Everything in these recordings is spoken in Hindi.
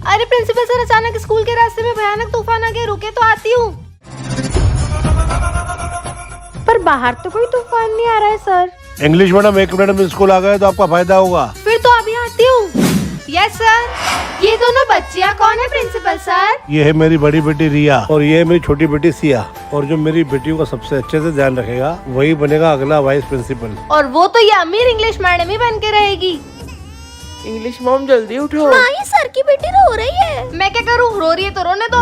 अरे प्रिंसिपल सर, अचानक स्कूल के रास्ते में भयानक तूफान आ गया, रुके तो आती हूँ। पर बाहर तो कोई तूफान नहीं आ रहा है सर। इंग्लिश मैडम 1 मिनट में स्कूल आ गए तो आपका फायदा होगा। फिर तो अभी आती हूँ। Yes sir. ये दोनों बच्चियाँ कौन है प्रिंसिपल सर? ये है मेरी बड़ी बेटी रिया और ये है मेरी छोटी बेटी सिया। और जो मेरी बेटियों का सबसे अच्छे से ध्यान रखेगा वही बनेगा अगला वाइस प्रिंसिपल। और वो तो ये अमीर इंग्लिश मैडम ही बन के रहेगी। इंग्लिश मॉम जल्दी उठो। माँ, सर की बेटी रो रही है। मैं क्या करूँ? रो रही है तो रोने दो।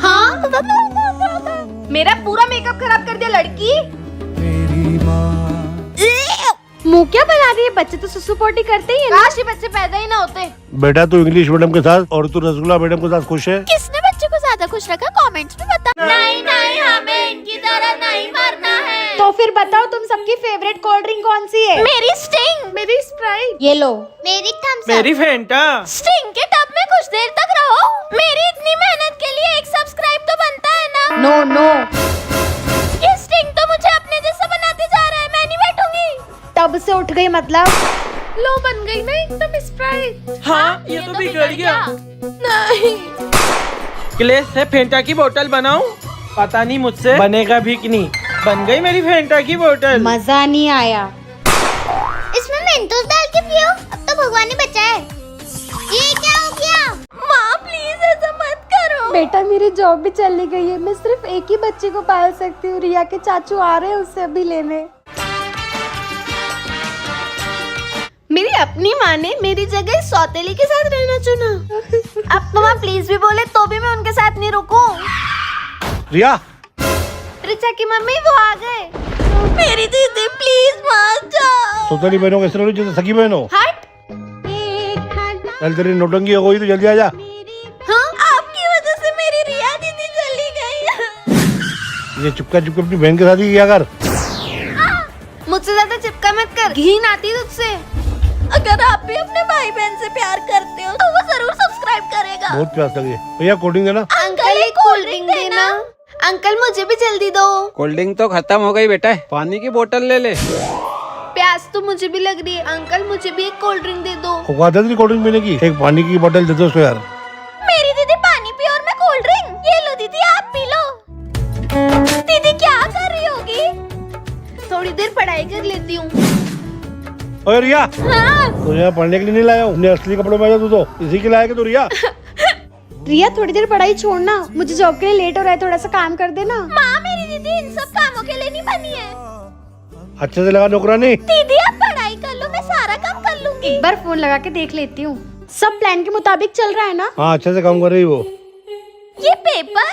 हाँ, मेरा पूरा मेकअप खराब कर दिया लड़की। मुँह क्या बना रही है? बच्चे तो सुसु पोटी करते ही है। काश ये बच्चे पैदा ही ना होते। बेटा तू इंग्लिश मैडम के साथ और तू रसगुल्ला मैडम के साथ खुश है? किसने बच्चे को ज्यादा खुश रखा? कमेंट्स में बता। नहीं नहीं, हमें इनकी तरह नहीं मरना है। तो फिर बताओ तुम सबकी फेवरेट कोल्ड ड्रिंक कौन सी है? मेरी स्टिंग। मेरी स्प्राइट। ये लो। मेरी थम्स अप। मेरी फेंटा। स्टिंग के टब में कुछ देर तक रहो। मेरी इतनी मेहनत के लिए एक सब्सक्राइब तो बनता है ना। नो नो, ये स्टिंग तो मुझे अपने जैसा बनाते जा रहा है। मैं नहीं बैठूंगी। तब से उठ गई मतलब? लो, बन गई ना एकदम स्प्राइट। हाँ, ये तो बिगड़ गया। नहीं, क्ले से फेंटा की बोतल बनाऊं? पता नहीं मुझसे बनेगा भी कि नहीं। बन गई मेरी फेंटा की बोतल। मजा नहीं आया। इसमें मेंटोस डाल के पियो, अब तो भगवान ने बचाया। ये क्या हो गया? माँ प्लीज ऐसा मत करो। बेटा मेरी जॉब भी चली गई है। मैं सिर्फ एक ही बच्चे को पाल सकती हूँ। रिया के चाचू आ रहे हैं उससे अभी लेने। मेरी अपनी माँ ने मेरी जगह सौतेली के साथ रहना चुना। अब तो माँ प्लीज भी बोले तो भी मैं उनके साथ नहीं रुकूं। रिया, रिचा की मम्मी वो आ गए। मेरी दीदी प्लीज मत जाओ। सौतेली बहनों कैसे रही जैसे सगी बहनों? हट। कल तेरी नोटंकी हो गई तो जल्दी आ जा। हाँ, आपकी वजह से मेरी रिया दीदी चली गई। ये चुपका चुपका अपनी बहन के साथ ही किया कर। मुझसे ज्यादा चिपका मत कर, घिन आती तुझसे। अगर आप भी अपने भाई बहन से प्यार करते हो तो वो जरूर सब्सक्राइब करेगा। बहुत प्यास लगी है। भैया कोल्ड ड्रिंक देना। अंकल एक कोल्ड ड्रिंक देना। अंकल मुझे भी जल्दी दो। कोल्ड ड्रिंक तो खत्म हो गई बेटा, पानी की बोतल ले ले। प्यास तो मुझे भी लग रही है। अंकल मुझे भी एक कोल्ड ड्रिंक दे दो। खुआ दे कोल्ड ड्रिंक पीने की। एक पानी की बोतल दे दो उसको यार। मेरी दीदी पानी पी और मैं कोल्ड ड्रिंक। ये लो दीदी, आप पी लो। दीदी क्या कर रही होगी? थोड़ी देर पढ़ाई कर लेती हूँ। ओए रिया, हाँ? तो यहाँ पढ़ने के लिए नहीं लाया हूँ। अपने असली कपड़ों में आया तू तो इसी के लायक है तू रिया। रिया थोड़ी देर पढ़ाई छोड़ना, मुझे जॉब के लिए लेट हो रहा है, थोड़ा सा काम कर देना। माँ मेरी दीदी इन सब कामों के लिए नहीं बनी है। अच्छे से लगा नौकरानी। दीदी आप पढ़ाई कर लो, मैं सारा काम कर लूंगी। एक बार फोन लगा के देख लेती हूँ। सब प्लान के मुताबिक चल रहा है ना? हाँ, अच्छे से काम कर रही वो। ये पेपर,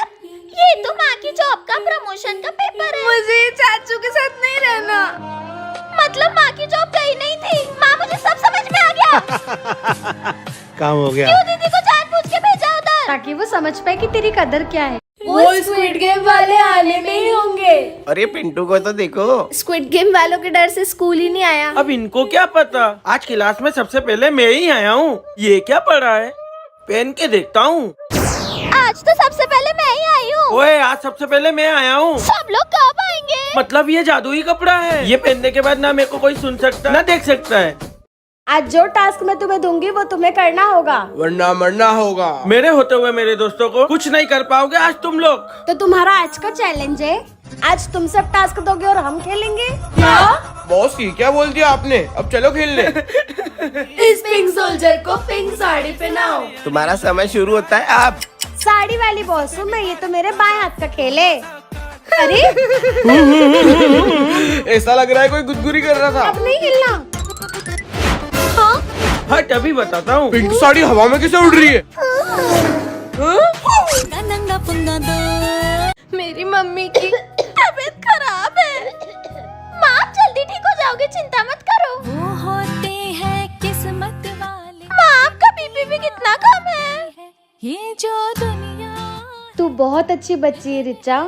ये तो माँ की जॉब का प्रमोशन का पेपर है। मुझे चाचू के साथ नहीं रहना। मतलब माँ की जॉब गई नहीं थी। माँ मुझे सब समझ में आ गया। काम हो गया। क्यों दीदी को जानबूझ के भेजा उधर? ताकि वो समझ पाए कि तेरी कदर क्या है। वो स्क्विड गेम वाले आने में ही होंगे। अरे पिंटू को तो देखो। स्क्विड गेम वालों के डर से स्कूल ही नहीं आया। अब इनको क्या पता, आज क्लास में सबसे पहले मैं ही आया हूँ। ये क्या पढ़ा है, पहन के देखता हूँ। आज तो सबसे पहले मैं ही आई हूँ। ओए, आज सबसे पहले मैं आया हूँ। सब लोग कब आएंगे? मतलब ये जादुई कपड़ा है। ये पहनने के बाद ना मेरे को कोई सुन सकता ना देख सकता है। आज जो टास्क मैं तुम्हें दूंगी वो तुम्हें करना होगा, वरना मरना होगा। मेरे होते हुए मेरे दोस्तों को कुछ नहीं कर पाओगे आज तुम लोग। तो तुम्हारा आज का चैलेंज है, आज तुम सब टास्क दोगे और हम खेलेंगे। क्या? बॉस ये क्या बोल दिया आपने? अब चलो खेल ले। इस पिंक सोल्जर को पिंक साड़ी पहनाओ। तुम्हारा समय शुरू होता है अब। साड़ी वाली बॉस हूँ मैं, ये तो मेरे बाएं हाथ का खेल है। अरे ऐसा लग रहा है कोई गुदगुदी कर रहा था। अब नहीं हिलना। हाँ? हट, अभी बताता हूँ। पिंक साड़ी हवा में कैसे उड़ रही है? मेरी मम्मी की तबीयत खराब है। माँ जल्दी ठीक हो जाओगे, चिंता मत करो। वो होते हैं किस्मत वाले। माँ आपका बीपी भी कितना कम है। ये जो दुनिया। तू बहुत अच्छी बच्ची है रिचा।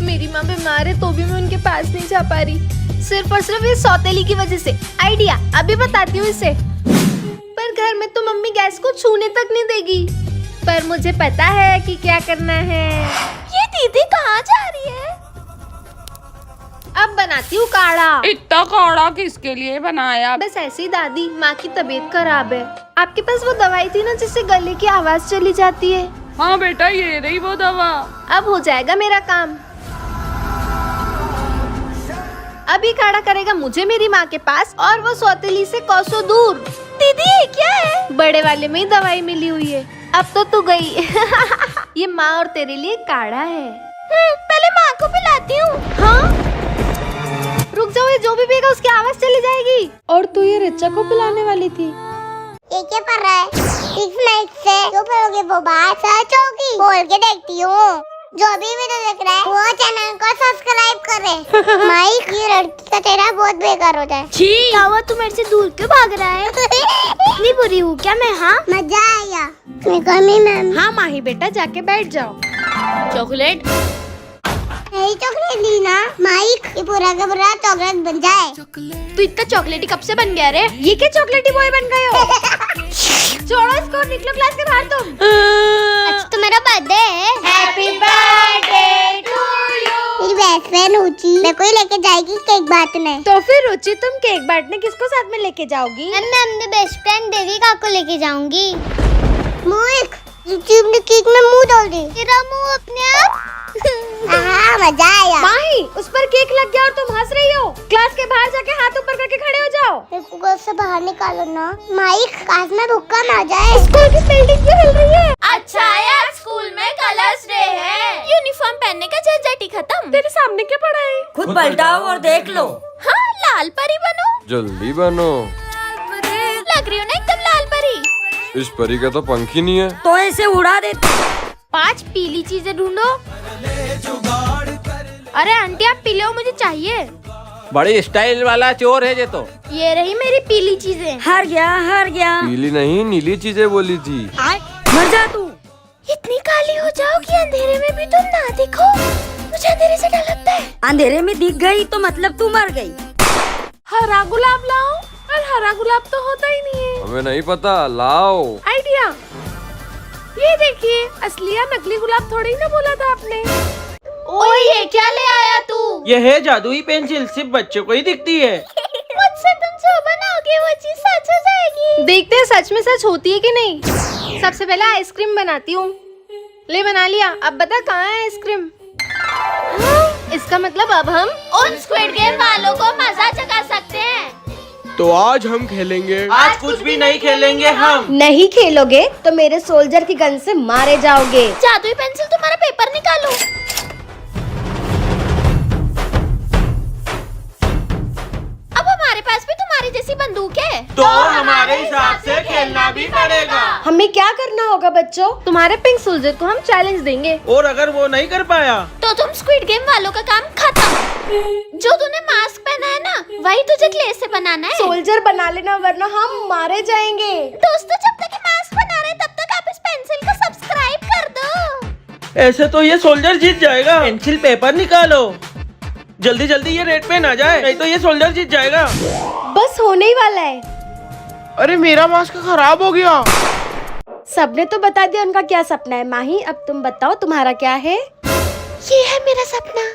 मेरी माँ बीमार है तो भी मैं उनके पास नहीं जा पा रही, सिर्फ और सिर्फ ये सौतेली की वजह से। आइडिया अभी बताती हूँ इसे। पर घर में तो मम्मी गैस को छूने तक नहीं देगी, पर मुझे पता है कि क्या करना है। ये दीदी कहाँ जा रही है? अब बनाती हूँ काढ़ा। इतना काढ़ा किसके लिए बनाया? बस ऐसी दादी, माँ की तबीयत खराब है। आपके पास वो दवाई थी ना जिससे गले की आवाज चली जाती है? हाँ बेटा, ये रही वो दवा। अब हो जाएगा मेरा काम। अभी काढ़ा करेगा मुझे मेरी माँ के पास, और वो सौतेली से कोसों दूर। दीदी ये क्या है? बड़े वाले में ही दवाई मिली हुई है। अब तो तू गई। ये माँ और तेरे लिए काढ़ा है। पहले माँ को पिलाती हूँ। हाँ रुक जाओ, ये जो भी पिएगा उसकी आवाज चली जाएगी। और तू ये रिचा को पिलाने वाली थी। ये क्या पढ़ रहा है? 6 मिनट से जो पढ़ोगे वो बात सच होगी। बोल के देखती हूँ। जो भी वीडियो देख रहा है वो चैनल को सब्सक्राइब करे। माइक, ये लड़की का चेहरा बहुत बेकार हो जाए। क्या हुआ, तू मेरे से दूर क्यों भाग रहा है? इतनी बुरी हूँ क्या मैं? हाँ मजा आया। मैम। हाँ माही बेटा, जाके बैठ जाओ। चॉकलेट यही चॉकलेट ली ना माइक, ये पूरा का पूरा चॉकलेट बन जाए। तू इतना चॉकलेटी कब से बन गया रे? ये क्या चॉकलेटी बॉय बन गए हो? छोड़ो इसको, निकलो क्लास के बाहर तुम। आज तो मेरा बर्थडे है। Happy birthday to you. मेरी बेस्ट फ्रेंड रुचि मेरे को ही लेके जाएगी केक बांटने। तो फिर रुचि, तुम केक बांटने किसको साथ में लेके जाओगी? मैं अपने बेस्ट फ्रेंड देविका को लेके जाऊंगी। माइक, रुचि अपने केक में मुंह डाल दी। तेरा मुंह अपने आप। हाँ मजा आया। माही, उस पर केक लग गया और तुम हंस रही हो। क्लास के बाहर जाके हाथ ऊपर करके खड़े हो जाओ। मेरे को घर से बाहर निकालो ना। माइक, काश में भुक्का ना जाए। स्कूल की बिल्डिंग क्यों हिल रही है? अच्छा यार, स्कूल में कलर्स डे है। यूनिफॉर्म पहनने का झंझट ही खत्म। तेरे सामने क्या पड़ा है? खुद पलटाओ और देख लो। हाँ, लाल परी बनो। जल्दी बनो। लग रही हो ना एकदम लाल परी। इस परी का तो पंख ही नहीं है। तो ऐसे उड़ा देते। 5 पीली चीजें ढूंढो। अरे आंटी, आप पीले हो, मुझे चाहिए। बड़ी स्टाइल वाला चोर है ये तो। ये रही मेरी पीली चीजें। हार गया। पीली नहीं, नीली चीजें बोली थी। मर जा तू। इतनी काली हो जाओ कि अंधेरे में भी तुम ना दिखो। मुझे अंधेरे से डर लगता है। अंधेरे में दिख गई तो मतलब तू मर गई। हरा गुलाब लाओ। और हरा गुलाब तो होता ही नहीं है। हमें नहीं पता, लाओ। आइडिया, ये देखिए, असली या नकली गुलाब थोड़ी ना बोला था आपने। ओए, ये क्या ले आया तू? ये है जादुई पेंसिल, सिर्फ बच्चों को ही दिखती है। मुझसे तुम जो बनाओगे वो चीज सच हो जाएगी। देखते हैं सच में सच होती है कि नहीं। सबसे पहले आइसक्रीम बनाती हूँ। ले बना लिया। अब बता कहाँ है आइसक्रीम? इसका मतलब अब हम उन स्क्विड गेम वालों को मजा चखा सकते हैं। तो आज हम खेलेंगे। आज कुछ भी नहीं खेलेंगे हम। नहीं खेलोगे तो मेरे सोल्जर की गन से मारे जाओगे। जादुई पेंसिल, तुम्हारा पेपर निकालो। अब हमारे पास भी तुम्हारी जैसी बंदूक है, तो हमारे हिसाब से खेलना भी पड़ेगा। हमें क्या करना होगा बच्चों? तुम्हारे पिंक सोल्जर को हम चैलेंज देंगे। और अगर वो नहीं कर पाया तो तुम स्क्विड गेम वालों का काम खत्म। जो तूने मास्क पहना है ना, वही तुझे क्ले से बनाना है। सोल्जर बना लेना वरना हम मारे जाएंगे। दोस्तों, जब तक मास्क बना रहे तब तक आप इस पेंसिल को सब्सक्राइब कर दो। ऐसे तो ये सोल्जर जीत जाएगा। पेंसिल पेपर निकालो, जल्दी जल्दी, ये रेड पे ना जाए, नहीं तो ये सोल्जर जीत जाएगा। बस होने ही वाला है। अरे मेरा मास्क खराब हो गया। सबने तो बता दिया उनका क्या सपना है। माही, अब तुम बताओ तुम्हारा क्या है? ये है मेरा सपना।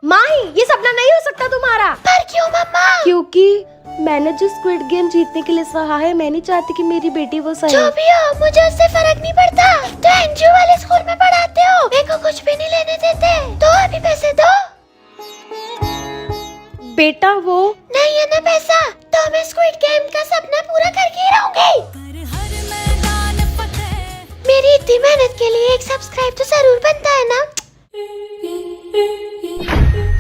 माही, ये सपना नहीं हो सकता तुम्हारा। पर क्यों मम्मा? क्योंकि मैंने जो स्क्विड गेम जीतने के लिए सहा है, मैं नहीं चाहती कि मेरी बेटी वो सहे। जो भी हो, मुझे उससे फर्क नहीं पड़ता। तो एनजीओ वाले स्कूल में पढ़ाते हो, मेरे को कुछ भी नहीं लेने देते। तो अभी पैसे दो। बेटा वो नहीं है ना पैसा, तो मैं स्क्विड गेम का सपना पूरा करके ही रहूंगी। मेरी इतनी मेहनत के लिए एक सब्सक्राइब तो जरूर बनता है ना।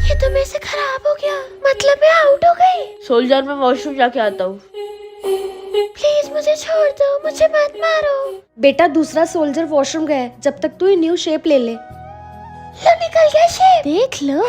ये तो मेरे से खराब हो गया, मतलब मैं आउट हो गई। सोल्जर में वॉशरूम जाके आता हूँ। प्लीज मुझे छोड़ दो, मुझे मत मारो। बेटा, दूसरा सोल्जर वॉशरूम गया है, जब तक तू न्यू शेप ले ले। लो, निकल गया शेप। देख लो।